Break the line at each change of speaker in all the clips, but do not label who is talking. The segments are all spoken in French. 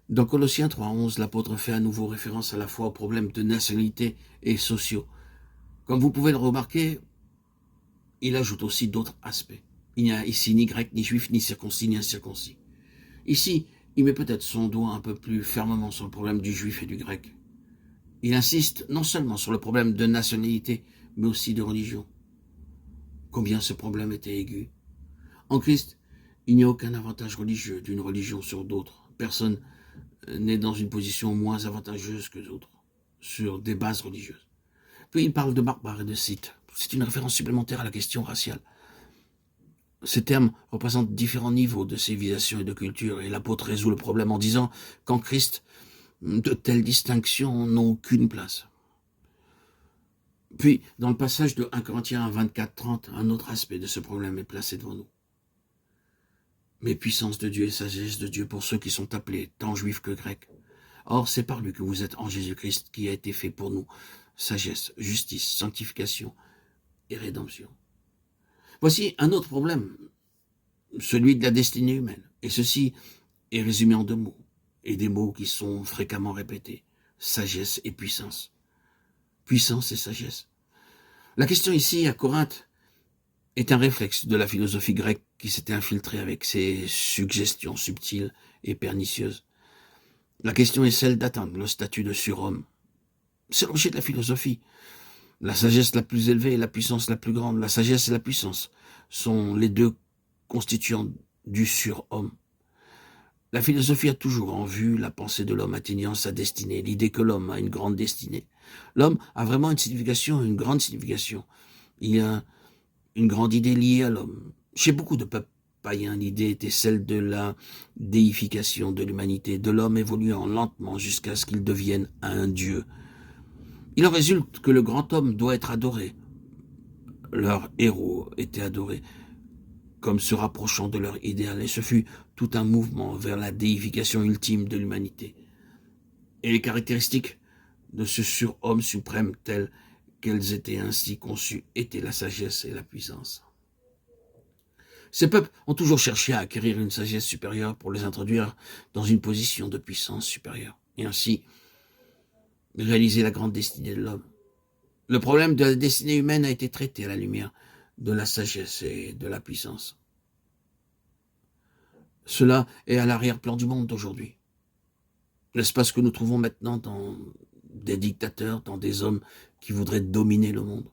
Dans Colossiens 3:11, l'apôtre fait à nouveau référence à la fois aux problèmes de nationalité et sociaux. Comme vous pouvez le remarquer, il ajoute aussi d'autres aspects. Il n'y a ici ni grec, ni juif, ni circoncis, ni incirconcis. Ici, il met peut-être son doigt un peu plus fermement sur le problème du juif et du grec. Il insiste non seulement sur le problème de nationalité, mais aussi de religion. Combien ce problème était aigu. En Christ, il n'y a aucun avantage religieux d'une religion sur d'autres. Personne n'est dans une position moins avantageuse que d'autres, sur des bases religieuses. Puis il parle de barbares et de scythes. C'est une référence supplémentaire à la question raciale. Ces termes représentent différents niveaux de civilisation et de culture, et l'apôtre résout le problème en disant qu'en Christ, de telles distinctions n'ont aucune place. Puis, dans le passage de 1 Corinthiens 24-30, un autre aspect de ce problème est placé devant nous. Mais puissance de Dieu et sagesse de Dieu pour ceux qui sont appelés, tant juifs que grecs. Or, c'est par lui que vous êtes en Jésus-Christ qui a été fait pour nous sagesse, justice, sanctification et rédemption. Voici un autre problème, celui de la destinée humaine. Et ceci est résumé en 2 mots, et des mots qui sont fréquemment répétés, sagesse et puissance. Puissance et sagesse. La question ici, à Corinthe, est un réflexe de la philosophie grecque qui s'était infiltrée avec ses suggestions subtiles et pernicieuses. La question est celle d'atteindre le statut de surhomme. C'est l'objet de la philosophie. La sagesse la plus élevée et la puissance la plus grande. La sagesse et la puissance sont les deux constituants du surhomme. La philosophie a toujours en vue la pensée de l'homme atteignant sa destinée, l'idée que l'homme a une grande destinée. L'homme a vraiment une signification, une grande signification. Il y a une grande idée liée à l'homme. Chez beaucoup de peuples païens, l'idée était celle de la déification de l'humanité, de l'homme évoluant lentement jusqu'à ce qu'il devienne un dieu. Il en résulte que le grand homme doit être adoré. Leurs héros étaient adorés comme se rapprochant de leur idéal, et ce fut tout un mouvement vers la déification ultime de l'humanité. Et les caractéristiques de ce surhomme suprême telles qu'elles étaient ainsi conçues étaient la sagesse et la puissance. Ces peuples ont toujours cherché à acquérir une sagesse supérieure pour les introduire dans une position de puissance supérieure, et ainsi réaliser la grande destinée de l'homme. Le problème de la destinée humaine a été traité à la lumière de la sagesse et de la puissance. Cela est à l'arrière-plan du monde d'aujourd'hui. N'est-ce pas ce que nous trouvons maintenant dans des dictateurs, dans des hommes qui voudraient dominer le monde?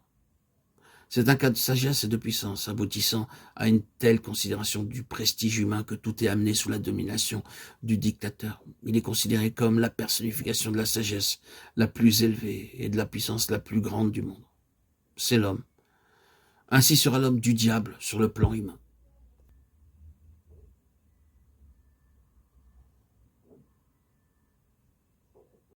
C'est un cas de sagesse et de puissance, aboutissant à une telle considération du prestige humain que tout est amené sous la domination du dictateur. Il est considéré comme la personnification de la sagesse la plus élevée et de la puissance la plus grande du monde. C'est l'homme. Ainsi sera l'homme du diable sur le plan humain.